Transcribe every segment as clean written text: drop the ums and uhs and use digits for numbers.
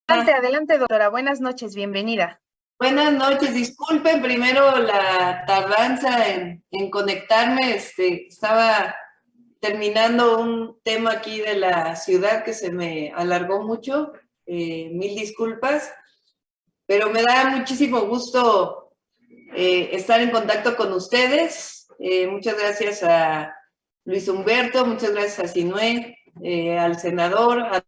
Adelante, adelante, doctora. Buenas noches, bienvenida. Buenas noches, disculpen primero la tardanza en conectarme, estaba terminando un tema aquí de la ciudad que se me alargó mucho, mil disculpas, pero me da muchísimo gusto estar en contacto con ustedes. Muchas gracias a Luis Humberto, muchas gracias a Sinué, al senador, a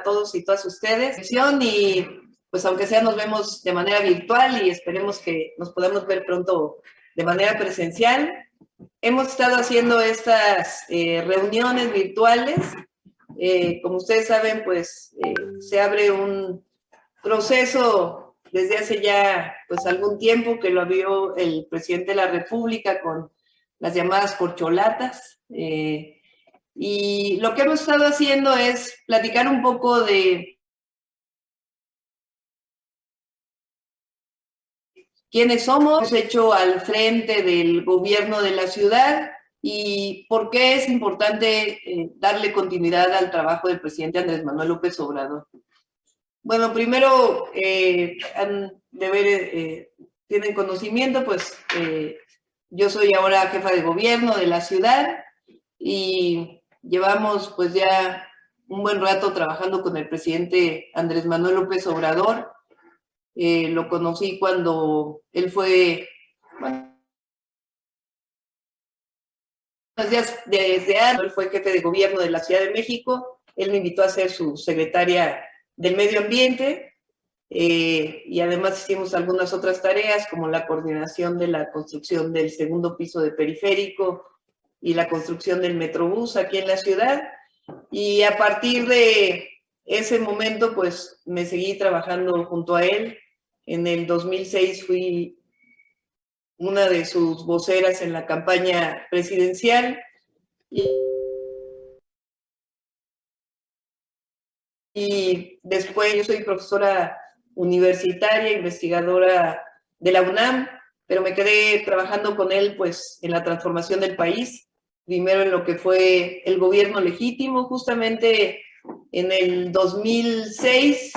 todos y todas ustedes. Y pues aunque sea nos vemos de manera virtual y esperemos que nos podamos ver pronto de manera presencial. Hemos estado haciendo estas reuniones virtuales. Como ustedes saben, pues se abre un proceso desde hace ya pues algún tiempo que lo abrió el presidente de la República con las llamadas corcholatas. Y lo que hemos estado haciendo es platicar un poco de quiénes somos, hemos hecho al frente del gobierno de la ciudad y por qué es importante darle continuidad al trabajo del presidente Andrés Manuel López Obrador. Bueno, primero, tienen conocimiento, pues yo soy ahora jefa de gobierno de la ciudad y llevamos pues ya un buen rato trabajando con el presidente Andrés Manuel López Obrador. Lo conocí cuando él fue, bueno, desde antes, él fue jefe de gobierno de la Ciudad de México, él me invitó a ser su secretaria del Medio Ambiente y además hicimos algunas otras tareas como la coordinación de la construcción del segundo piso de Periférico y la construcción del Metrobús aquí en la ciudad. Y a partir de ese momento, pues me seguí trabajando junto a él. En el 2006 fui una de sus voceras en la campaña presidencial y después yo soy profesora universitaria, investigadora de la UNAM, pero me quedé trabajando con él pues en la transformación del país, primero en lo que fue el gobierno legítimo, justamente en el 2006,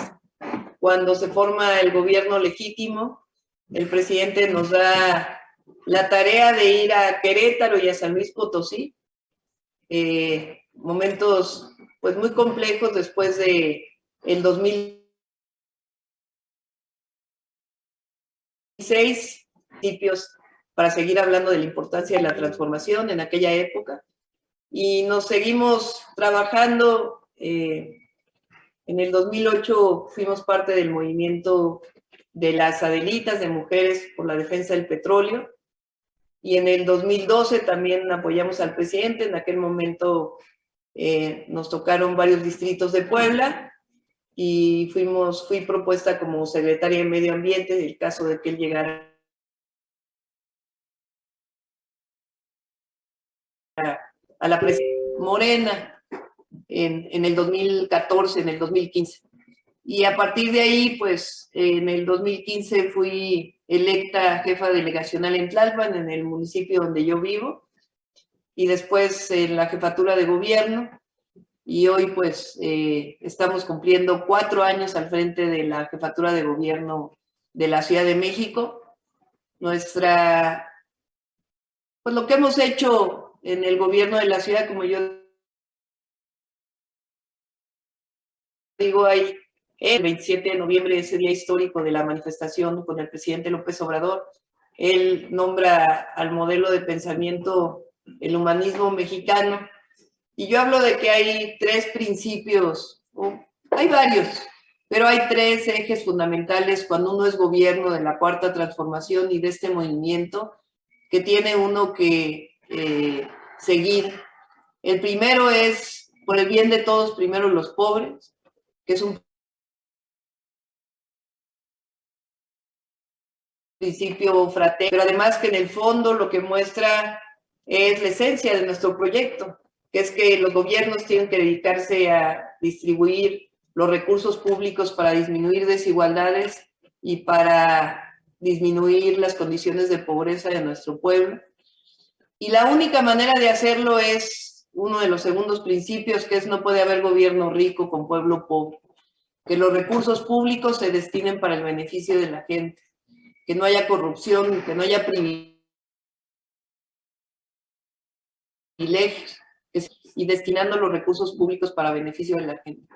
cuando se forma el gobierno legítimo, el presidente nos da la tarea de ir a Querétaro y a San Luis Potosí, momentos pues muy complejos después de el 2006, principios para seguir hablando de la importancia de la transformación en aquella época. Y nos seguimos trabajando. En el 2008 fuimos parte del movimiento de las Adelitas, de Mujeres por la Defensa del Petróleo. Y en el 2012 también apoyamos al presidente. En aquel momento nos tocaron varios distritos de Puebla y fui propuesta como secretaria de Medio Ambiente en el caso de que él llegara a la presidencia Morena en el 2014, en el 2015. Y a partir de ahí, pues en el 2015 fui electa jefa delegacional en Tlalpan, en el municipio donde yo vivo, y después en la jefatura de gobierno. Y hoy pues estamos cumpliendo 4 años al frente de la jefatura de gobierno de la Ciudad de México. Pues lo que hemos hecho en el gobierno de la ciudad, como yo digo, hay el 27 de noviembre, ese día histórico de la manifestación con el presidente López Obrador, él nombra al modelo de pensamiento el humanismo mexicano. Y yo hablo de que hay 3 principios, hay varios, pero hay 3 ejes fundamentales cuando uno es gobierno de la Cuarta Transformación y de este movimiento que tiene uno que seguir. El primero es, por el bien de todos, primero los pobres, que es un principio fraterno, pero además que en el fondo lo que muestra es la esencia de nuestro proyecto, que es que los gobiernos tienen que dedicarse a distribuir los recursos públicos para disminuir desigualdades y para disminuir las condiciones de pobreza de nuestro pueblo. Y la única manera de hacerlo es uno de los segundos principios, que es no puede haber gobierno rico con pueblo pobre, que los recursos públicos se destinen para el beneficio de la gente, que no haya corrupción, que no haya privilegios, y destinando los recursos públicos para beneficio de la gente.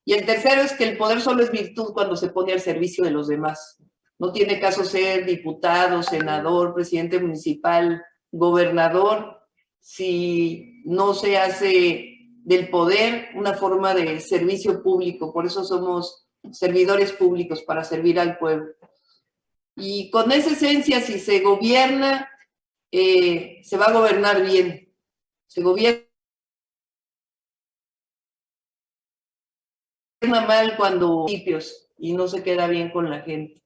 Y el tercero es que el poder solo es virtud cuando se pone al servicio de los demás. No tiene caso ser diputado, senador, presidente municipal, gobernador, si no se hace del poder una forma de servicio público. Por eso somos servidores públicos, para servir al pueblo. Y con esa esencia, si se gobierna, se va a gobernar bien. Se gobierna mal cuando municipios y no se queda bien con la gente.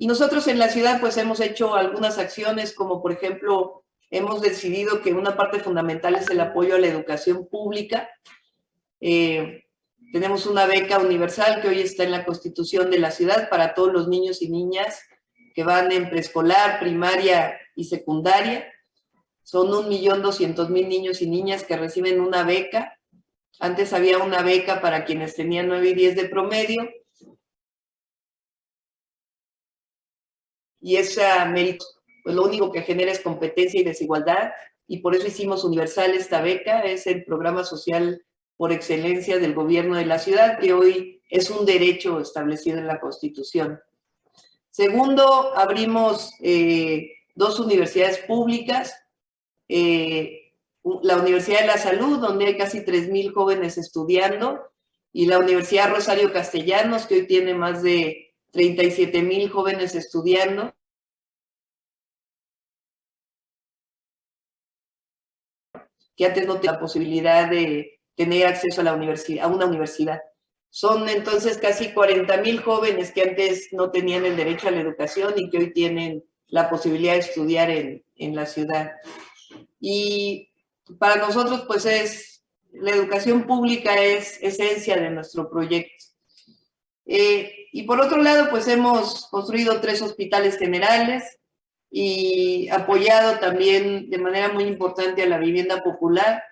Y nosotros en la ciudad pues hemos hecho algunas acciones, como por ejemplo hemos decidido que una parte fundamental es el apoyo a la educación pública. Tenemos una beca universal que hoy está en la Constitución de la ciudad para todos los niños y niñas que van en preescolar, primaria y secundaria. Son 1.200.000 niños y niñas que reciben una beca. Antes había una beca para quienes tenían 9 y 10 de promedio. Y esa mérito, pues lo único que genera es competencia y desigualdad. Y por eso hicimos universal esta beca. Es el programa social por excelencia del gobierno de la ciudad, que hoy es un derecho establecido en la Constitución. Segundo, abrimos 2 universidades públicas. La Universidad de la Salud, donde hay casi 3,000 jóvenes estudiando, y la Universidad Rosario Castellanos, que hoy tiene más de 37,000 jóvenes estudiando. Que antes no tenían la posibilidad de tener acceso a la universidad, a una universidad. Son entonces casi 40,000 jóvenes que antes no tenían el derecho a la educación y que hoy tienen la posibilidad de estudiar en la ciudad. Y para nosotros, pues la educación pública es esencia de nuestro proyecto. Y por otro lado, pues hemos construido 3 hospitales generales y apoyado también de manera muy importante a la vivienda popular.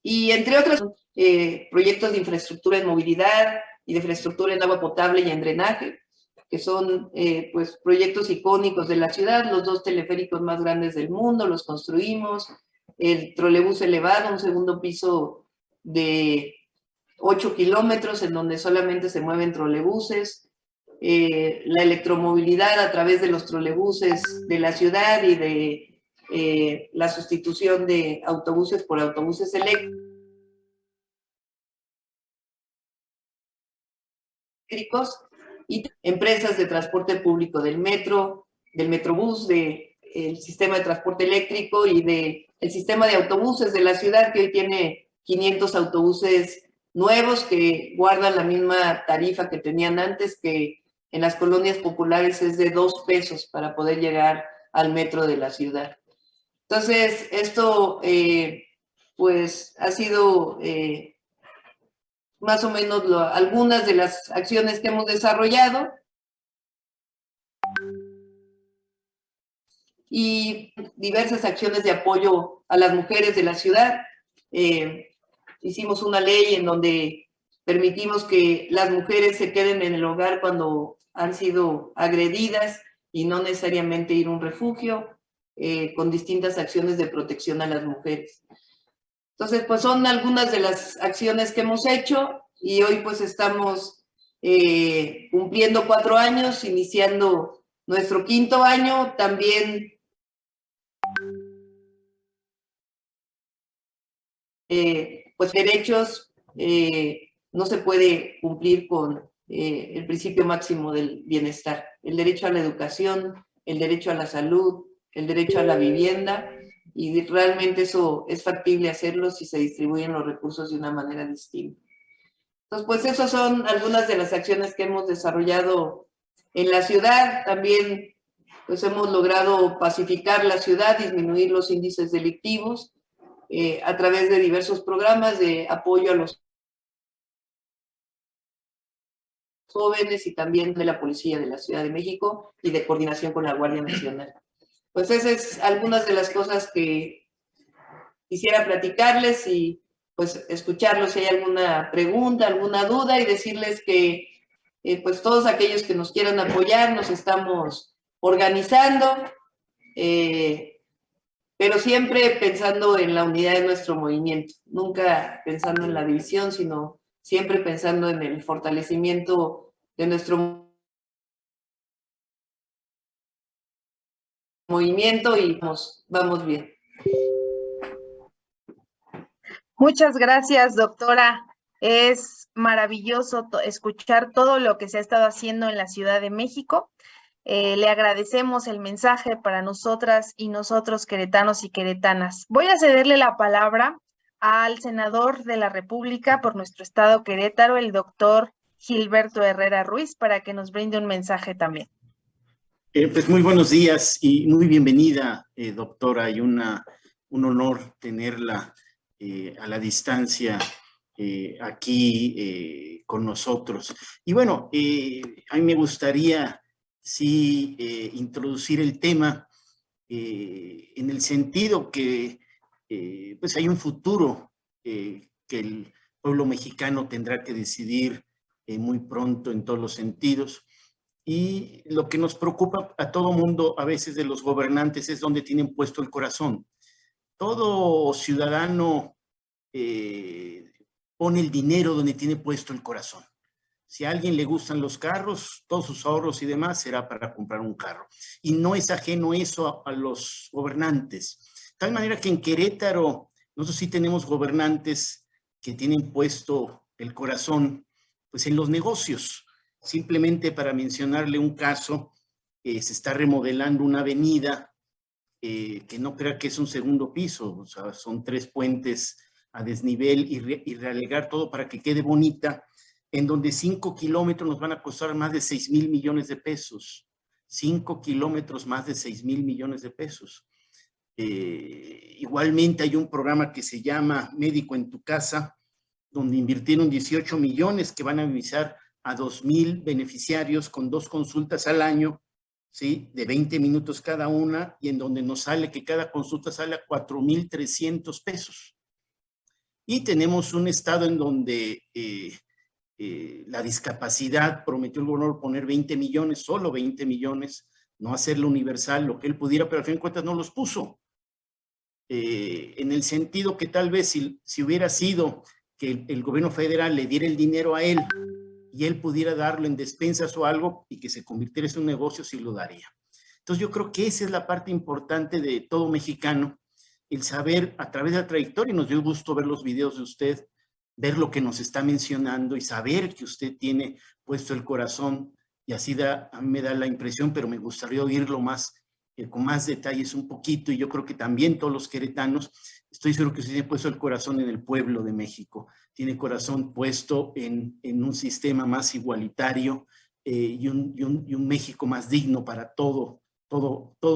Y entre otros proyectos de infraestructura en movilidad y de infraestructura en agua potable y en drenaje, que son pues proyectos icónicos de la ciudad. Los 2 teleféricos más grandes del mundo los construimos, el trolebús elevado, un segundo piso de 8 kilómetros en donde solamente se mueven trolebuses, la electromovilidad a través de los trolebuses de la ciudad y de la sustitución de autobuses por autobuses eléctricos, y empresas de transporte público del metro, del metrobús, del sistema de transporte eléctrico y del sistema de autobuses de la ciudad, que hoy tiene 500 autobuses nuevos que guardan la misma tarifa que tenían antes, que en las colonias populares es de 2 pesos para poder llegar al metro de la ciudad. Entonces, esto pues ha sido más o menos algunas de las acciones que hemos desarrollado. Y diversas acciones de apoyo a las mujeres de la ciudad. Hicimos una ley en donde permitimos que las mujeres se queden en el hogar cuando han sido agredidas y no necesariamente ir a un refugio, con distintas acciones de protección a las mujeres. Entonces, pues son algunas de las acciones que hemos hecho y hoy pues estamos cumpliendo 4 años, iniciando nuestro 5º año. También pues derechos, no se puede cumplir con el principio máximo del bienestar, el derecho a la educación, el derecho a la salud, el derecho a la vivienda, y realmente eso es factible hacerlo si se distribuyen los recursos de una manera distinta. Entonces, pues esas son algunas de las acciones que hemos desarrollado en la ciudad. También pues hemos logrado pacificar la ciudad, disminuir los índices delictivos, a través de diversos programas de apoyo a los jóvenes y también de la Policía de la Ciudad de México y de coordinación con la Guardia Nacional. pues esas es algunas de las cosas que quisiera platicarles y pues escucharlos si hay alguna pregunta, alguna duda y decirles que pues todos aquellos que nos quieran apoyar nos estamos organizando, pero siempre pensando en la unidad de nuestro movimiento, nunca pensando en la división, sino siempre pensando en el fortalecimiento de nuestro movimiento y vamos bien. Muchas gracias, doctora. Es maravilloso escuchar todo lo que se ha estado haciendo en la Ciudad de México. Le agradecemos el mensaje para nosotras y nosotros, queretanos y queretanas. Voy a cederle la palabra al senador de la República por nuestro estado Querétaro, el doctor Gilberto Herrera Ruiz, para que nos brinde un mensaje también. Pues muy buenos días y muy bienvenida, doctora, y un honor tenerla a la distancia aquí con nosotros. Y bueno, a mí me gustaría sí introducir el tema en el sentido que pues hay un futuro que el pueblo mexicano tendrá que decidir muy pronto en todos los sentidos. Y lo que nos preocupa a todo mundo a veces de los gobernantes es dónde tienen puesto el corazón. Todo ciudadano pone el dinero donde tiene puesto el corazón. Si a alguien le gustan los carros, todos sus ahorros y demás será para comprar un carro. Y no es ajeno eso a los gobernantes. De tal manera que en Querétaro, nosotros sí tenemos gobernantes que tienen puesto el corazón pues en los negocios. Simplemente para mencionarle un caso, se está remodelando una avenida que no crea que es un segundo piso, o sea, son 3 puentes a desnivel y realegar todo para que quede bonita, en donde 5 kilómetros nos van a costar más de 6,000 millones de pesos. 5 kilómetros más de 6,000 millones de pesos. Igualmente hay un programa que se llama Médico en tu Casa, donde invirtieron 18 millones que van a avisar a 2,000 beneficiarios con 2 consultas al año, ¿sí? De 20 minutos cada una, y en donde nos sale que cada consulta sale a 4,300 pesos. Y tenemos un estado en donde la discapacidad, prometió el gobernador poner 20 millones, solo 20 millones, no hacerlo universal, lo que él pudiera, pero al fin de cuentas no los puso. En el sentido que tal vez si hubiera sido que el gobierno federal le diera el dinero a él y él pudiera darlo en despensas o algo y que se convirtiera en un negocio, sí lo daría. Entonces yo creo que esa es la parte importante de todo mexicano, el saber a través de la trayectoria, y nos dio gusto ver los videos de usted, ver lo que nos está mencionando y saber que usted tiene puesto el corazón, y así a mí me da la impresión, pero me gustaría oírlo más, con más detalles un poquito, y yo creo que también todos los queretanos, estoy seguro que usted tiene puesto el corazón en el pueblo de México, tiene corazón puesto en un sistema más igualitario y un México más digno para todos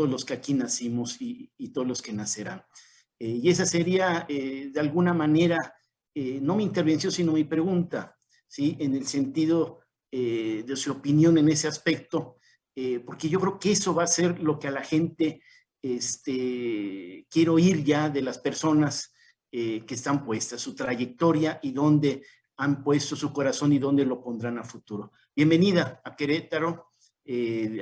los que aquí nacimos y todos los que nacerán. Y esa sería, de alguna manera, no mi intervención, sino mi pregunta, ¿sí? En el sentido de su opinión en ese aspecto, porque yo creo que eso va a ser lo que a la gente quiere oír ya de las personas que están puestas, su trayectoria y dónde han puesto su corazón y dónde lo pondrán a futuro. Bienvenida a Querétaro,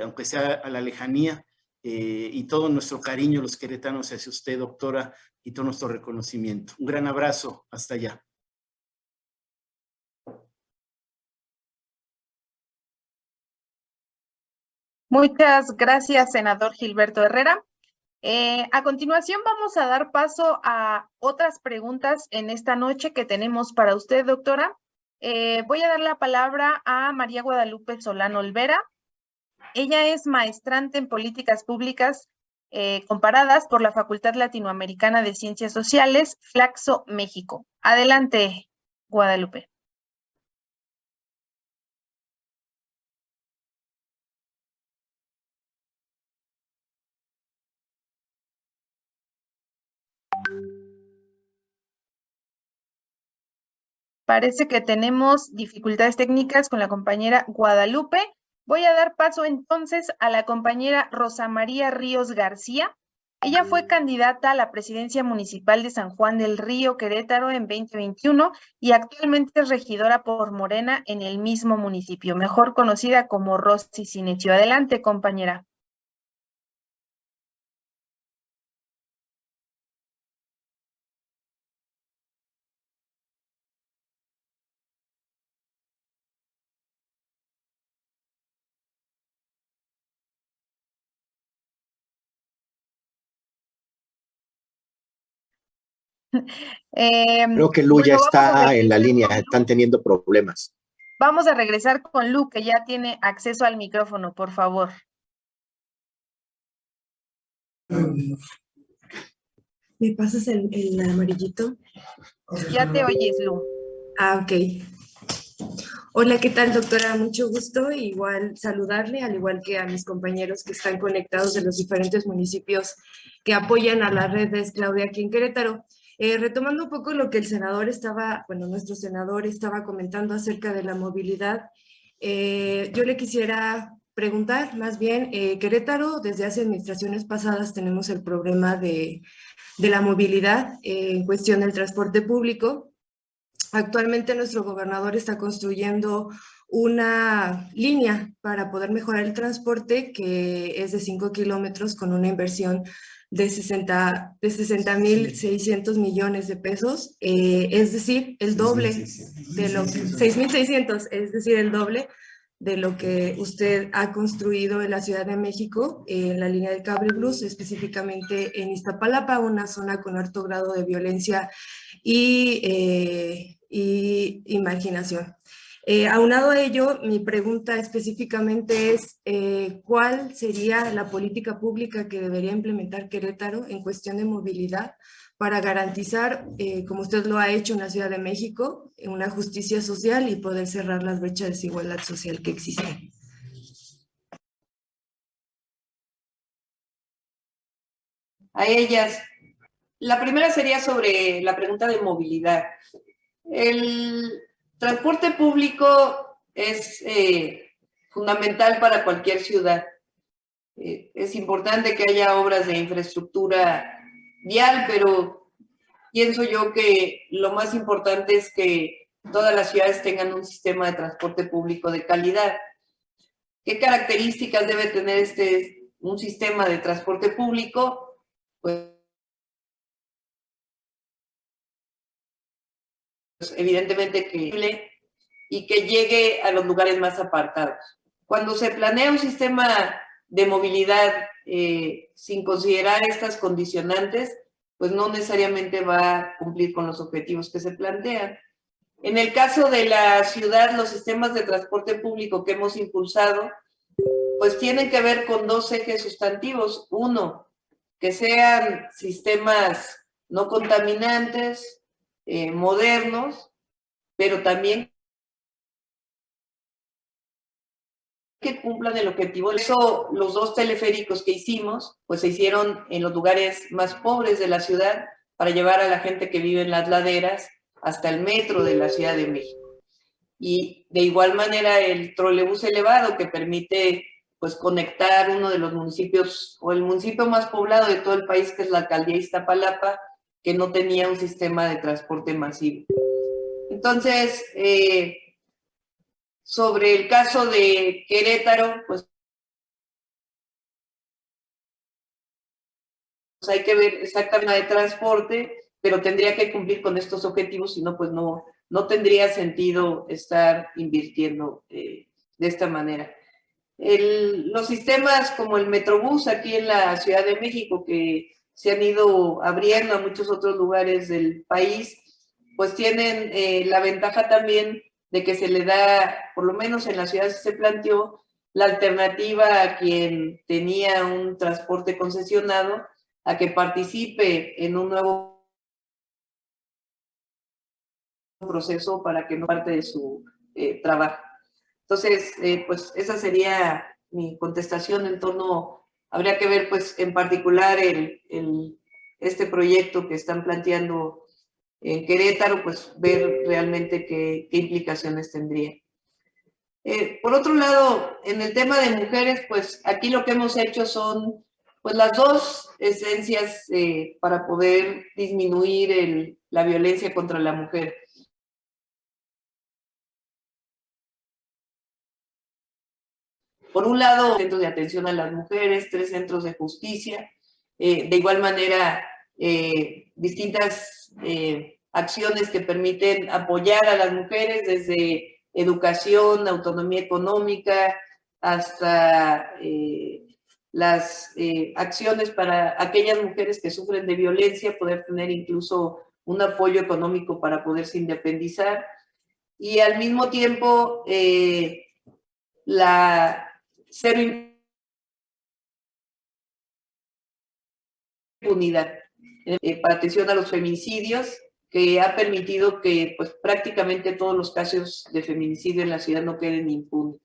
aunque sea a la lejanía, y todo nuestro cariño, los queretanos, hacia usted, doctora, y todo nuestro reconocimiento. Un gran abrazo, hasta allá. Muchas gracias, senador Gilberto Herrera. A continuación vamos a dar paso a otras preguntas en esta noche que tenemos para usted, doctora. Voy a dar la palabra a María Guadalupe Solano Olvera. Ella es maestrante en políticas públicas comparadas por la Facultad Latinoamericana de Ciencias Sociales, Flaxo, México. Adelante, Guadalupe. Parece que tenemos dificultades técnicas con la compañera Guadalupe. Voy a dar paso entonces a la compañera Rosa María Ríos García. Ella fue candidata a la presidencia municipal de San Juan del Río, Querétaro, en 2021 y actualmente es regidora por Morena en el mismo municipio, mejor conocida como Rosy Cinecio. Adelante, compañera. Creo que Lu ya Bueno, está en la línea, están teniendo problemas. Vamos a regresar con Lu, que ya tiene acceso al micrófono, por favor. ¿Me pasas el amarillito? Ya te oyes, Lu. Ah, ok. Hola, ¿qué tal, doctora? Mucho gusto. Igual saludarle, al igual que a mis compañeros que están conectados de los diferentes municipios que apoyan a la red de Claudia aquí en Querétaro. Retomando un poco lo que el senador estaba, bueno, nuestro senador estaba comentando acerca de la movilidad, yo le quisiera preguntar, más bien, Querétaro, desde hace administraciones pasadas tenemos el problema de la movilidad en cuestión del transporte público. Actualmente nuestro gobernador está construyendo una línea para poder mejorar el transporte que es de 5 kilómetros con una inversión de 60,600 millones de pesos, es decir, el doble de lo que 6,600, es decir, el doble de lo que usted ha construido en la Ciudad de México, en la línea del Cable Blues, específicamente en Iztapalapa, una zona con alto grado de violencia y imaginación. Aunado a ello, mi pregunta específicamente es, ¿cuál sería la política pública que debería implementar Querétaro en cuestión de movilidad para garantizar, como usted lo ha hecho en la Ciudad de México, una justicia social y poder cerrar las brechas de desigualdad social que existen? A ellas. La primera sería sobre la pregunta de movilidad. El transporte público es fundamental para cualquier ciudad. Es importante que haya obras de infraestructura vial, pero pienso yo que lo más importante es que todas las ciudades tengan un sistema de transporte público de calidad. ¿Qué características debe tener un sistema de transporte público? Pues evidentemente y que llegue a los lugares más apartados. Cuando se planea un sistema de movilidad sin considerar estas condicionantes, pues no necesariamente va a cumplir con los objetivos que se plantean. En el caso de la ciudad, los sistemas de transporte público que hemos impulsado, pues tienen que ver con dos ejes sustantivos. Uno, que sean sistemas no contaminantes, modernos, pero también que cumplan el objetivo. Por eso los dos teleféricos que hicimos, pues se hicieron en los lugares más pobres de la ciudad para llevar a la gente que vive en las laderas hasta el metro de la Ciudad de México. Y de igual manera el trolebús elevado que permite pues conectar uno de los municipios o el municipio más poblado de todo el país, que es la alcaldía Iztapalapa, que no tenía un sistema de transporte masivo. Entonces, sobre el caso de Querétaro, pues hay que ver exactamente de transporte, pero tendría que cumplir con estos objetivos, si no, pues no tendría sentido estar invirtiendo de esta manera. Los sistemas como el Metrobús aquí en la Ciudad de México, que se han ido abriendo a muchos otros lugares del país, pues tienen la ventaja también de que se le da, por lo menos en la ciudad se planteó, la alternativa a quien tenía un transporte concesionado a que participe en un nuevo proceso para que no parte de su trabajo. Entonces, pues esa sería mi contestación en torno, habría que ver pues en particular este proyecto que están planteando en Querétaro, pues ver realmente qué implicaciones tendría. Por otro lado, en el tema de mujeres, pues aquí lo que hemos hecho son pues las dos esencias para poder disminuir la violencia contra la mujer. Por un lado, centros de atención a las mujeres, 3 centros de justicia, de igual manera, distintas acciones que permiten apoyar a las mujeres desde educación, autonomía económica, hasta las acciones para aquellas mujeres que sufren de violencia, poder tener incluso un apoyo económico para poderse independizar. Y al mismo tiempo, la cero impunidad para atención a los feminicidios, que ha permitido que pues, prácticamente todos los casos de feminicidio en la ciudad no queden impunes.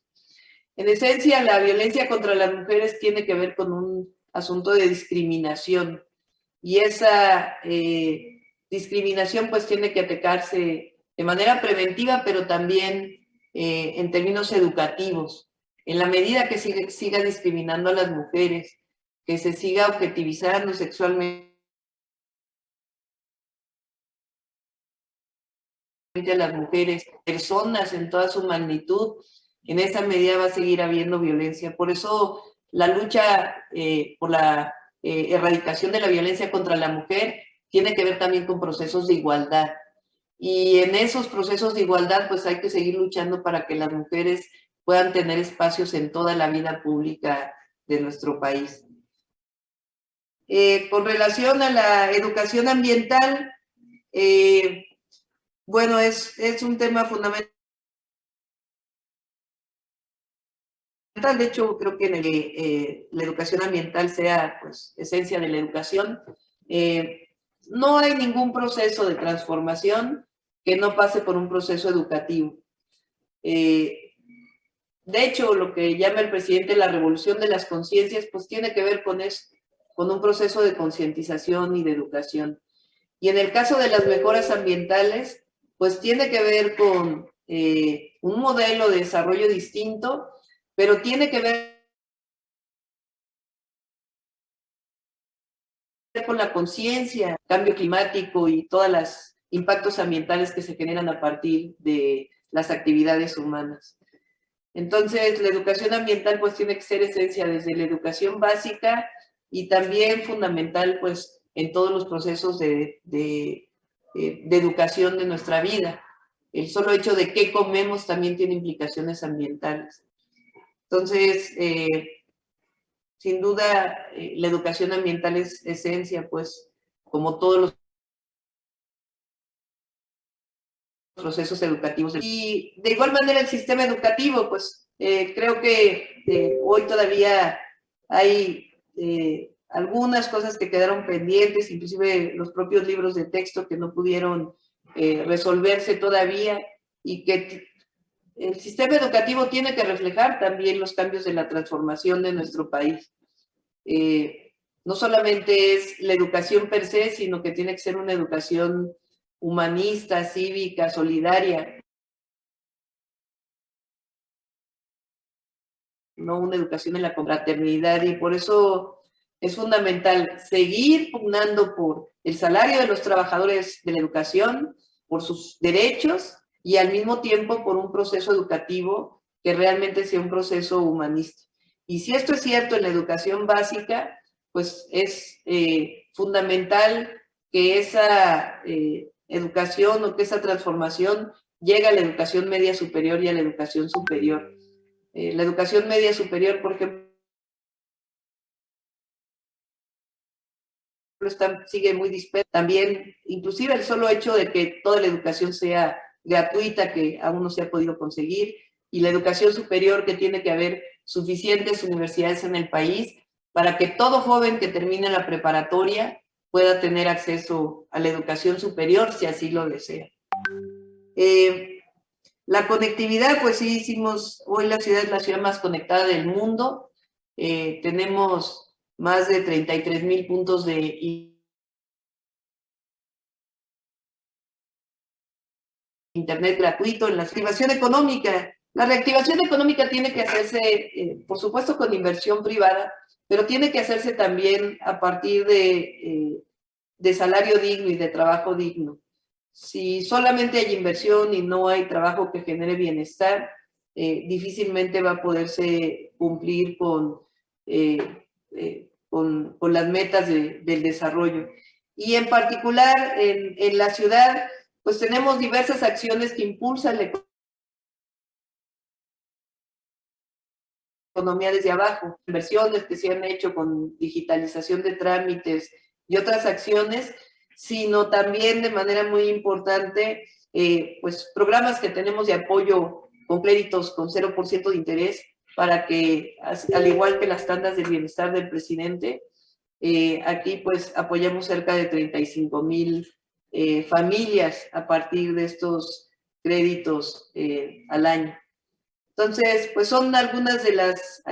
En esencia, la violencia contra las mujeres tiene que ver con un asunto de discriminación, y esa discriminación pues tiene que atacarse de manera preventiva, pero también en términos educativos. En la medida que siga discriminando a las mujeres, que se siga objetivizando sexualmente a las mujeres, personas en toda su magnitud, en esa medida va a seguir habiendo violencia. Por eso la lucha por la erradicación de la violencia contra la mujer tiene que ver también con procesos de igualdad. Y en esos procesos de igualdad, pues hay que seguir luchando para que las mujeres puedan tener espacios en toda la vida pública de nuestro país. Con relación a la educación ambiental, bueno, es un tema fundamental. De hecho, creo que la educación ambiental sea, pues, esencia de la educación. No hay ningún proceso de transformación que no pase por un proceso educativo. De hecho, lo que llama el presidente la revolución de las conciencias, pues tiene que ver con eso, con un proceso de concientización y de educación. Y en el caso de las mejoras ambientales, pues tiene que ver con un modelo de desarrollo distinto, pero tiene que ver con la conciencia, cambio climático y todos los impactos ambientales que se generan a partir de las actividades humanas. Entonces, la educación ambiental pues tiene que ser esencia desde la educación básica y también fundamental pues en todos los procesos de educación de nuestra vida. El solo hecho de qué comemos también tiene implicaciones ambientales. Entonces, sin duda, la educación ambiental es esencia, pues, como todos los procesos educativos. Y de igual manera el sistema educativo, pues, creo que hoy todavía hay algunas cosas que quedaron pendientes, inclusive los propios libros de texto que no pudieron resolverse todavía, y que el sistema educativo tiene que reflejar también los cambios de la transformación de nuestro país. No solamente es la educación per se, sino que tiene que ser una educación humanista, cívica, solidaria. No una educación en la confraternidad, y por eso es fundamental seguir pugnando por el salario de los trabajadores de la educación, por sus derechos, y al mismo tiempo por un proceso educativo que realmente sea un proceso humanista. Y si esto es cierto en la educación básica, pues es fundamental que esa educación o que esa transformación llegue a la educación media superior y a la educación superior. La educación media superior, por ejemplo, sigue muy dispersa. También, inclusive el solo hecho de que toda la educación sea gratuita, que aún no se ha podido conseguir, y la educación superior, que tiene que haber suficientes universidades en el país para que todo joven que termine la preparatoria pueda tener acceso a la educación superior, si así lo desea. La conectividad, pues sí, hoy la ciudad es la ciudad más conectada del mundo. Tenemos más de 33,000 puntos de internet gratuito. En la activación económica, La reactivación económica tiene que hacerse, por supuesto, con inversión privada, pero tiene que hacerse también a partir de salario digno y de trabajo digno. Si solamente hay inversión y no hay trabajo que genere bienestar, difícilmente va a poderse cumplir con las metas del desarrollo. Y en particular en la ciudad, pues tenemos diversas acciones que impulsan la economía desde abajo, inversiones que se han hecho con digitalización de trámites y otras acciones, sino también de manera muy importante, pues programas que tenemos de apoyo con créditos con 0% de interés para que, al igual que las tandas de bienestar del presidente, aquí pues apoyamos cerca de 35,000 familias a partir de estos créditos al año. Entonces, pues son algunas de las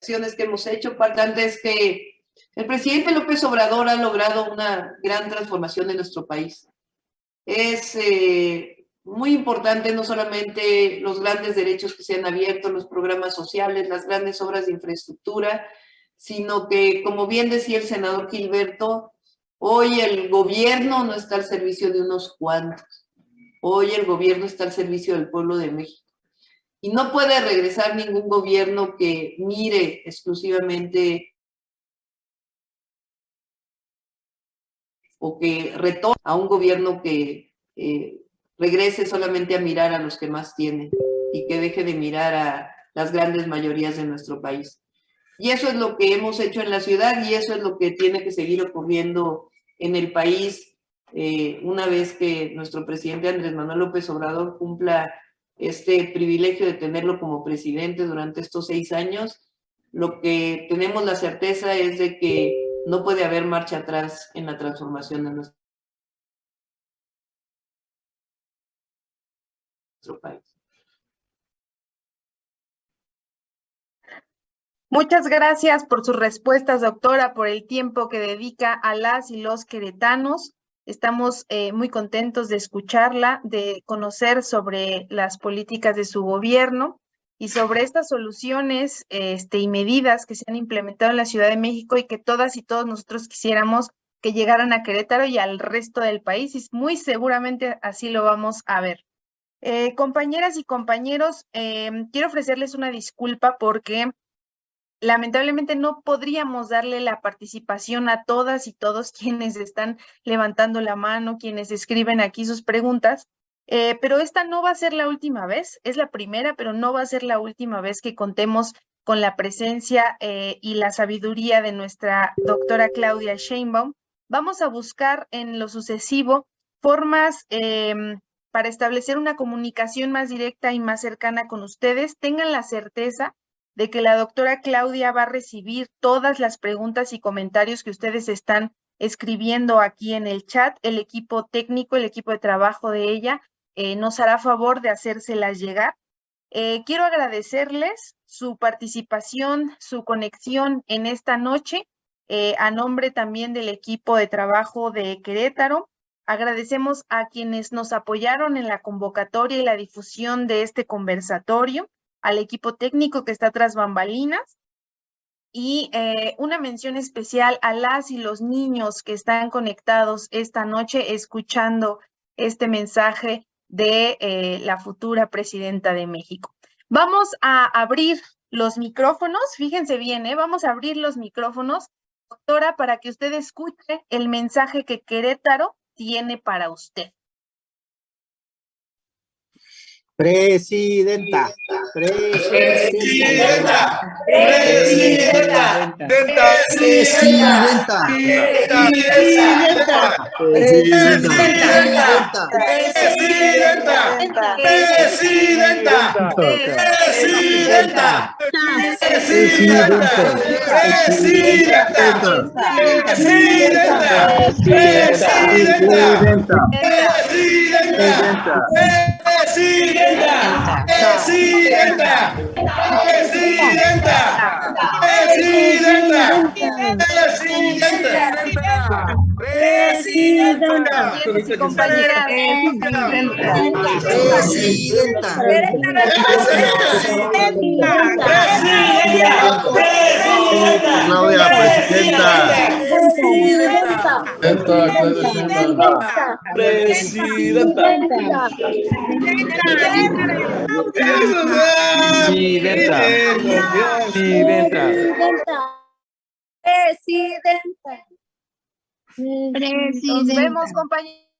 acciones que hemos hecho. Importante es que el presidente López Obrador ha logrado una gran transformación en nuestro país. Es muy importante no solamente los grandes derechos que se han abierto, los programas sociales, las grandes obras de infraestructura, sino que, como bien decía el senador Gilberto, hoy el gobierno no está al servicio de unos cuantos. Hoy el gobierno está al servicio del pueblo de México. Y no puede regresar ningún gobierno que mire exclusivamente o que retorne a un gobierno que regrese solamente a mirar a los que más tienen y que deje de mirar a las grandes mayorías de nuestro país. Y eso es lo que hemos hecho en la ciudad y eso es lo que tiene que seguir ocurriendo en el país una vez que nuestro presidente Andrés Manuel López Obrador cumpla este privilegio de tenerlo como presidente durante estos 6 años. Lo que tenemos la certeza es de que no puede haber marcha atrás en la transformación de nuestro país. Muchas gracias por sus respuestas, doctora, por el tiempo que dedica a las y los queretanos. Estamos muy contentos de escucharla, de conocer sobre las políticas de su gobierno y sobre estas soluciones y medidas que se han implementado en la Ciudad de México y que todas y todos nosotros quisiéramos que llegaran a Querétaro y al resto del país, y muy seguramente así lo vamos a ver. Compañeras y compañeros, quiero ofrecerles una disculpa porque lamentablemente no podríamos darle la participación a todas y todos quienes están levantando la mano, quienes escriben aquí sus preguntas, pero esta no va a ser la última vez, es la primera, pero no va a ser la última vez que contemos con la presencia y la sabiduría de nuestra doctora Claudia Sheinbaum. Vamos a buscar en lo sucesivo formas para establecer una comunicación más directa y más cercana con ustedes. Tengan la certeza de que la doctora Claudia va a recibir todas las preguntas y comentarios que ustedes están escribiendo aquí en el chat. El equipo técnico, el equipo de trabajo de ella, nos hará favor de hacérselas llegar. Quiero agradecerles su participación, su conexión en esta noche, a nombre también del equipo de trabajo de Querétaro. Agradecemos a quienes nos apoyaron en la convocatoria y la difusión de este conversatorio, al equipo técnico que está tras bambalinas, y una mención especial a las y los niños que están conectados esta noche escuchando este mensaje de la futura presidenta de México. Vamos a abrir los micrófonos, fíjense bien, vamos a abrir los micrófonos, doctora, para que usted escuche el mensaje que Querétaro tiene para usted. Presidenta. Presidenta. Presidenta. Presidenta. Presidenta. Presidenta. Presidenta. Presidenta. Presidenta. compañeros y compañeras. Presidenta. Claudia, presidenta. Nos vemos, compañeros.